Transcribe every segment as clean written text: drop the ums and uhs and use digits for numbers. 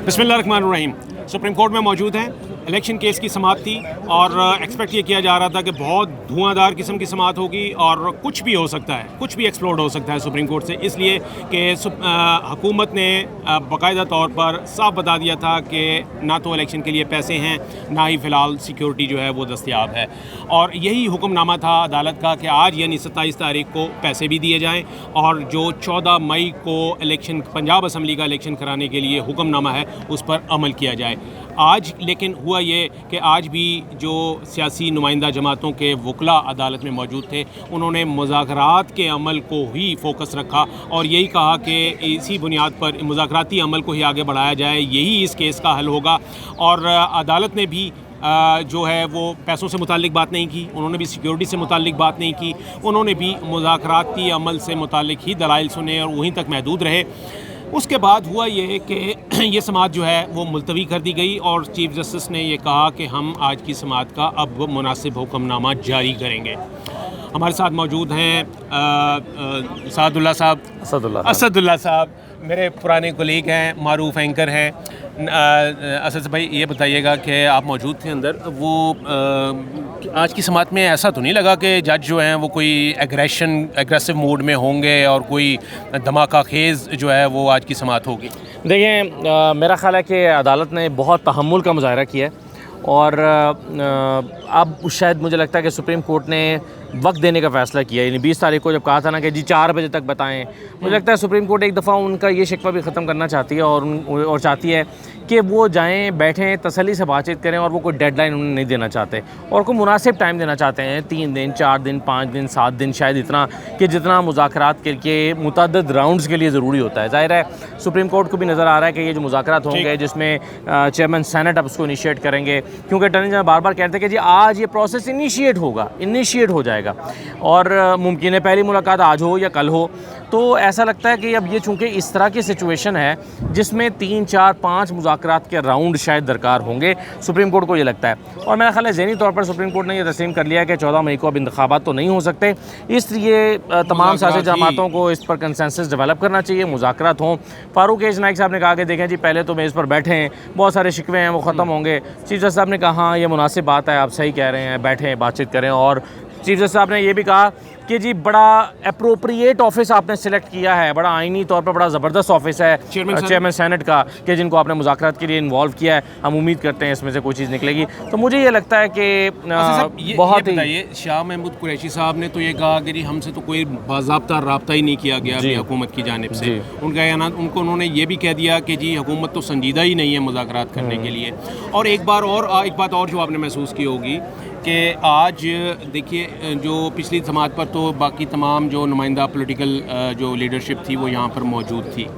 बिस्मिल्लाहिर्रहमानिर्रहीम। Supreme court में मौजूद हैं। इलेक्शन केस की समाअत थी और एक्सपेक्ट ये किया जा रहा था कि बहुत धुआंधार किस्म की समाअत होगी और कुछ भी हो सकता है, कुछ भी एक्सप्लोड हो सकता है सुप्रीम कोर्ट से, इसलिए कि हुकूमत ने बाकायदा तौर पर साफ बता दिया था कि ना तो इलेक्शन के लिए पैसे हैं, ना ही फ़िलहाल सिक्योरिटी जो है वो दस्तयाब है। और यही हुक्मनामा था अदालत का कि आज यानी 27 तारीख को पैसे भी दिए जाएँ और जो 14 मई को इलेक्शन पंजाब असम्बली का इलेक्शन कराने के लिए हुक्मनामा है उस पर अमल किया जाए। आज लेकिन हुआ ये कि आज भी जो सियासी नुमाइंदा जमातों के वकला अदालत में मौजूद थे, उन्होंने मुज़ाकरात के अमल को ही फोकस रखा और यही कहा कि इसी बुनियाद पर मुज़ाकराती अमल को ही आगे बढ़ाया जाए, यही इस केस का हल होगा। और अदालत ने भी जो है वो पैसों से मुतालिक बात नहीं की, उन्होंने भी सिक्योरिटी से मुतालिक बात नहीं की, उन्होंने भी मुज़ाकराती अमल से मुतालिक ही दलाइल सुने और वहीं तक महदूद रहे। उसके बाद हुआ ये कि ये समाअत जो है वो मुलतवी कर दी गई और चीफ जस्टिस ने ये कहा कि हम आज की समाअत का अब मुनासिब हुक्मनामा जारी करेंगे। हमारे साथ मौजूद हैं असदुल्ला साहब, मेरे पुराने कोलीग हैं, मारूफ एंकर हैं। असद भाई ये बताइएगा कि आप मौजूद थे अंदर, वो आज की समाअत में ऐसा तो नहीं लगा कि जज जो हैं वो कोई एग्रेसिव मूड में होंगे और कोई धमाका खेज़ जो है वो आज की समाअत होगी? देखिए, मेरा ख़्याल है कि अदालत ने बहुत तहम्मुल का मुज़ाहरा किया है और अब शायद मुझे लगता है कि सुप्रीम कोर्ट ने वक्त देने का फ़ैसला किया। यानी 20 तारीख को जब कहा था ना कि जी 4 बजे तक बताएं, मुझे लगता है सुप्रीम कोर्ट एक दफ़ा उनका ये शिकवा भी ख़त्म करना चाहती है और चाहती है कि वो जाएं, बैठें, तसल्ली से बातचीत करें और वो कोई डेडलाइन उन्हें नहीं देना चाहते और कोई मुनासिब टाइम देना चाहते हैं। 3 दिन, 4 दिन, 5 दिन, 7 दिन, शायद इतना कि जितना मुज़ाकरात के लिए मुतअद्दिद राउंड्स के लिए ज़रूरी होता है। ज़ाहिर है सुप्रीम कोर्ट को भी नज़र आ रहा है कि ये जो मुज़ाकरात होंगे जिसमें चेयरमैन सेनेट अब उसको इनिशिएट करेंगे, क्योंकि अटॉर्नी जनरल बार बार कहते हैं कि जी आज ये प्रोसेस इनिशिएट हो जाएगा और मुमकिन है पहली मुलाकात आज हो या कल हो। तो ऐसा लगता है कि अब ये चूँकि इस तरह की सिचुएशन है जिसमें 3, 4, 5 मुज़ाकरात के राउंड शायद दरकार होंगे, सुप्रीम कोर्ट को ये लगता है। और मेरा ख्याल है ज़हनी तौर पर सुप्रीम कोर्ट ने यह तस्लीम कर लिया है कि 14 मई को अब इंतखाबात तो नहीं हो सकते, इसलिए तमाम सियासी जमातों को इस पर कंसेंसस डेवलप करना चाहिए, मुज़ाकरात हों। फारूक एज नाइक साहब ने कहा कि देखें जी पहले तो मेज़ पर बैठें, बहुत सारे शिकवे हैं वो ख़त्म होंगे। चीफ जस्टिस साहब ने कहा हाँ ये मुनासिब बात है, आप सही कह रहे हैं, बैठें बातचीत करें। और चीफ जस्टिस साहब ने यह भी कहा कि जी बड़ा अप्रोप्रिएट ऑफिस आपने सिलेक्ट किया है, बड़ा आईनी तौर पर बड़ा ज़बरदस्त ऑफिस है चेयरमैन सेनेट का, कि जिनको आपने मुज़ाकरात के लिए इन्वॉल्व किया है। हम उम्मीद करते हैं इसमें से कोई चीज़ निकलेगी। तो मुझे ये लगता है कि बहुत ही शाह महमूद कुरैशी साहब ने तो ये कहा कि हमसे तो कोई बाज़ाब्ता रब्ता ही नहीं किया गया हुकूमत की जानिब से। उन्होंने ये भी कह दिया कि जी हुकूमत तो संजीदा ही नहीं है मुज़ाकरात करने के लिए। और एक बात और जो आपने महसूस की होगी कि आज देखिए जो पिछली समाअत पर तो बाकी तमाम जो नुमाइंदा पॉलिटिकल जो लीडरशिप थी वो यहाँ पर मौजूद थी।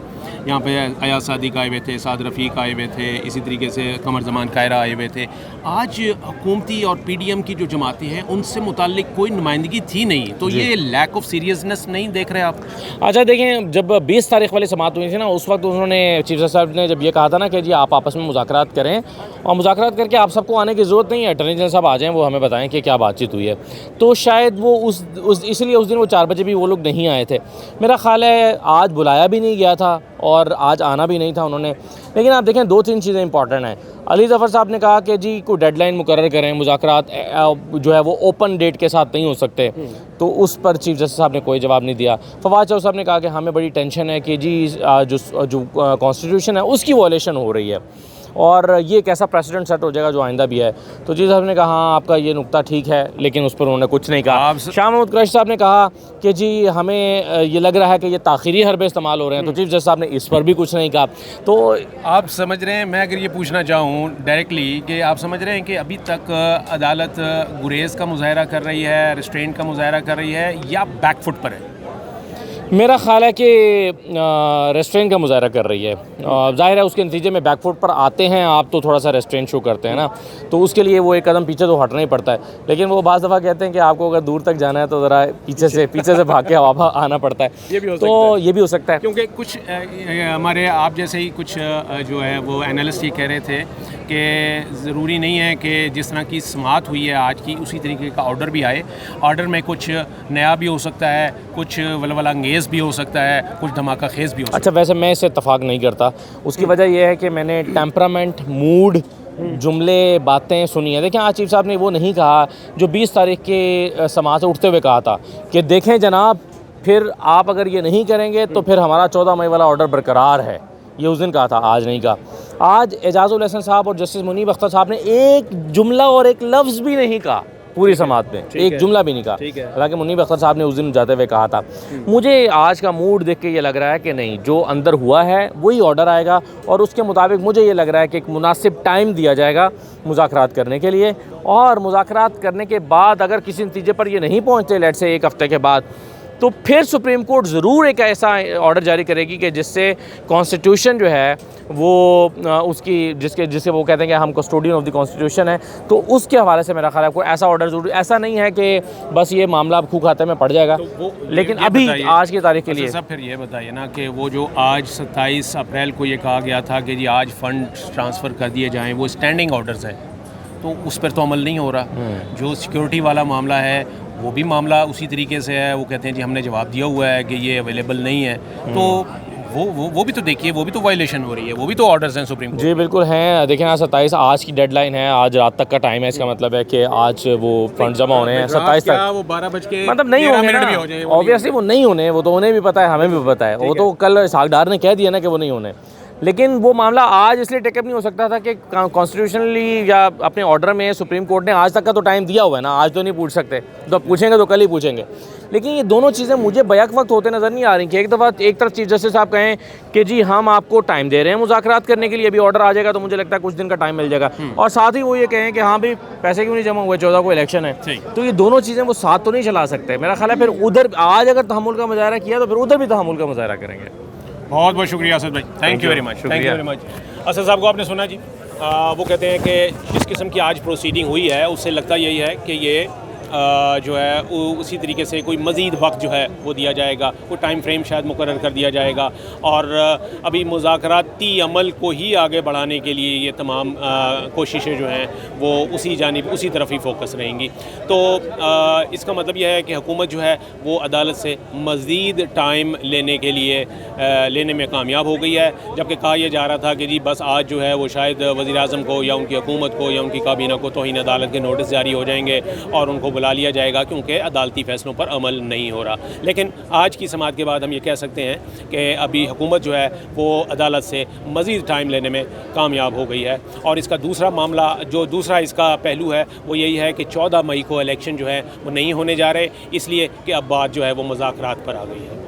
यहाँ पे अयाज सादिक आए हुए थे, साद रफ़ीक आए हुए थे, इसी तरीके से कमर ज़मान कायरा आए हुए थे। आज हुकूमती और PDM की जो जमातें हैं उनसे मुताल्लिक कोई नुमाइंदगी थी नहीं, तो ये लैक ऑफ सीरियसनेस नहीं देख रहे आप? अच्छा देखें, जब 20 तारीख वाली समाअत हुई थी ना, उस वक्त उन्होंने चीफ जस्टिस साहब ने जब ये कहा था ना कि जी आप आपस में मुज़ाकरात करें और मुज़ाकरात करके आप सबको आने की ज़रूरत नहीं है, अटॉर्नी जनरल साहब आ जाएँ, वो हमें बताएं कि क्या बातचीत हुई है। तो शायद वो इसलिए उस दिन वो 4 बजे भी वो लोग नहीं आए थे। मेरा ख़्याल है आज बुलाया भी नहीं गया था और आज आना भी नहीं था उन्होंने। लेकिन आप देखें 2-3 चीज़ें इंपॉर्टेंट हैं। अली ज़फ़र साहब ने कहा कि जी कोई डेडलाइन मुकर्रर करें, मुज़ाकरात जो है वो ओपन डेट के साथ नहीं हो सकते, तो उस पर चीफ जस्टिस साहब ने कोई जवाब नहीं दिया। फवाद चौधरी साहब ने कहा कि हमें बड़ी टेंशन है कि जी जो कॉन्स्टिट्यूशन है उसकी वॉयलेशन हो रही है और ये एक ऐसा प्रेसिडेंट सेट हो जाएगा जो आइंदा भी है। तो जी साहब ने कहा हाँ आपका ये नुक्ता ठीक है, लेकिन उस पर उन्होंने कुछ नहीं कहा। शाह महमूद कुरैशी साहब ने कहा कि जी हमें ये लग रहा है कि ये ताख़ीरी हरबे इस्तेमाल हो रहे हैं, तो चीफ जस्टिस साहब ने इस पर भी कुछ नहीं कहा। तो आप समझ रहे हैं, मैं अगर ये पूछना चाहूँ डायरेक्टली कि आप समझ रहे हैं कि अभी तक अदालत गुरेज़ का मुज़ाहरा कर रही है, रिस्ट्रेंट का मुज़ाहरा कर रही है या बैकफुट पर है? मेरा ख़्याल है कि रेस्टोरेंट का मुज़ाहरा कर रही है। ज़ाहिर है उसके नतीजे में बैकफुट पर आते हैं आप तो थोड़ा सा रेस्टोरेंट शो करते हैं ना, तो उसके लिए वो एक कदम पीछे तो हटना ही पड़ता है। लेकिन वो बाज़ दफ़ा कहते हैं कि आपको अगर दूर तक जाना है तो ज़रा पीछे से भाग के आना पड़ता है। ये भी हो सकता है क्योंकि कुछ हमारे आप जैसे ही कुछ जो है वो एनालिस्ट ये कह रहे थे कि ज़रूरी नहीं है कि जिस तरह की समाअत हुई है आज की उसी तरीके का ऑर्डर भी आए। ऑर्डर में कुछ नया भी हो सकता है, कुछ वलवला अंगेज़ खेज़ भी हो सकता है, कुछ धमाका खेज़ भी हो सकता अच्छा, वैसे मैं इससे इत्तफाक नहीं करता। उसकी वजह यह है कि मैंने टेम्परामेंट, मूड, जुमले, बातें सुनी है। देखें, आज चीफ साहब ने वो नहीं कहा जो 20 तारीख के समाज से उठते हुए कहा था कि देखें जनाब, फिर आप अगर ये नहीं करेंगे तो फिर हमारा 14 मई वाला ऑर्डर बरकरार है। ये उस दिन कहा था, आज नहीं कहा। आज एजाज़ुल हसन साहब और जस्टिस मुनीब अख्तर साहब ने एक जुमला और एक लफ्ज़ भी नहीं कहा पूरी समात में, एक जुमला भी नहीं कहा। हालांकि मुनीब अख्तर साहब ने उस दिन जाते हुए कहा था। मुझे आज का मूड देख के ये लग रहा है कि नहीं, जो अंदर हुआ है वही ऑर्डर आएगा और उसके मुताबिक मुझे ये लग रहा है कि एक मुनासिब टाइम दिया जाएगा मुज़ाकरात करने के लिए। और मुज़ाकरात करने के बाद अगर किसी नतीजे पर ये नहीं पहुँचते, लेट से एक हफ़्ते के बाद, तो फिर सुप्रीम कोर्ट ज़रूर एक ऐसा ऑर्डर जारी करेगी कि जिससे कॉन्स्टिट्यूशन जो है वो उसकी जिसके वो कहते हैं कि हम कस्टोडियन ऑफ द कॉन्स्टिट्यूशन है, तो उसके हवाले से मेरा ख्याल है कोई ऐसा ऑर्डर ज़रूर, ऐसा नहीं है कि बस ये मामला खू खाते में पड़ जाएगा। तो लेकिन अभी आज की तारीख के लिए सब फिर ये बताइए ना कि वो जो आज 27 अप्रैल को ये कहा गया था कि जी आज फ़ंड ट्रांसफ़र कर दिए जाएँ, वो स्टैंडिंग ऑर्डर्स है, तो उस पर तो अमल नहीं हो रहा। जो सिक्योरिटी वाला मामला है वो भी मामला उसी तरीके से है। वो कहते हैं जी हमने जवाब दिया हुआ है कि ये अवेलेबल नहीं है, तो वो भी तो देखिए, वो भी तो वायलेशन हो रही है, वो भी तो ऑर्डर्स हैं सुप्रीम कोर्ट। जी बिल्कुल हैं। देखिए ना, 27 आज की डेडलाइन है, आज रात तक का टाइम है। इसका मतलब है कि आज वो फंड जमा होने हैं 27 तक। वो 12 बज के मतलब नहीं होंगे ना, ऑब्वियसली वो नहीं होने, वो तो उन्हें भी पता है, हमें भी पता है। वो तो कल सागदार ने कह दिया ना कि वो नहीं होने। लेकिन वो मामला आज इसलिए टेकअप नहीं हो सकता था कि कॉन्स्टिट्यूशनली या अपने ऑर्डर में सुप्रीम कोर्ट ने आज तक का तो टाइम दिया हुआ है ना, आज तो नहीं पूछ सकते, तो पूछेंगे तो कल ही पूछेंगे। लेकिन ये दोनों चीज़ें मुझे बैक वक्त होते नज़र नहीं आ रही कि एक तरफ चीफ जस्टिस साहब कहें कि जी हम आपको टाइम दे रहे हैं मुज़ाकरात करने के लिए, अभी ऑर्डर आ जाएगा तो मुझे लगता है कुछ दिन का टाइम मिल जाएगा, और साथ ही वो ये कहें कि हाँ भाई पैसे क्यों नहीं जमा हुए, 14 को इलेक्शन है। तो ये दोनों चीज़ें वो साथ तो नहीं चला सकते। मेरा ख्याल है फिर उधर आज अगर तहम्मुल का मुजाहरा किया तो फिर उधर भी तहम्मुल का मुजाहरा करेंगे। बहुत बहुत शुक्रिया असद भाई, thank you very much, thank you very much. Asad साहब को आपने सुना जी, वो कहते हैं कि जिस किस्म की आज प्रोसीडिंग हुई है उससे लगता यही है कि ये जो है उसी तरीके से कोई मज़ीद वक्त जो है वो दिया जाएगा, कोई टाइम फ्रेम शायद मुकर्रर कर दिया जाएगा, और अभी मुज़ाकराती अमल को ही आगे बढ़ाने के लिए ये तमाम कोशिशें जो हैं वो उसी तरफ ही फोकस रहेंगी। तो इसका मतलब यह है कि हुकूमत जो है वो अदालत से मज़ीद टाइम लेने में कामयाब हो गई है। जबकि कहा यह जा रहा था कि जी बस आज जो है वो शायद वज़ीर-ए-आज़म को या उनकी हुकूमत को या उनकी काबीना को तौहीन अदालत के नोटिस जारी हो जाएंगे और उनको बुला लिया जाएगा क्योंकि अदालती फ़ैसलों पर अमल नहीं हो रहा। लेकिन आज की समाअत के बाद हम ये कह सकते हैं कि अभी हुकूमत जो है वो अदालत से मज़ीद टाइम लेने में कामयाब हो गई है। और इसका दूसरा मामला, जो दूसरा इसका पहलू है, वो यही है कि 14 मई को इलेक्शन जो है वो नहीं होने जा रहे, इसलिए कि अब बात जो है वो मुज़ाकरात पर आ गई है।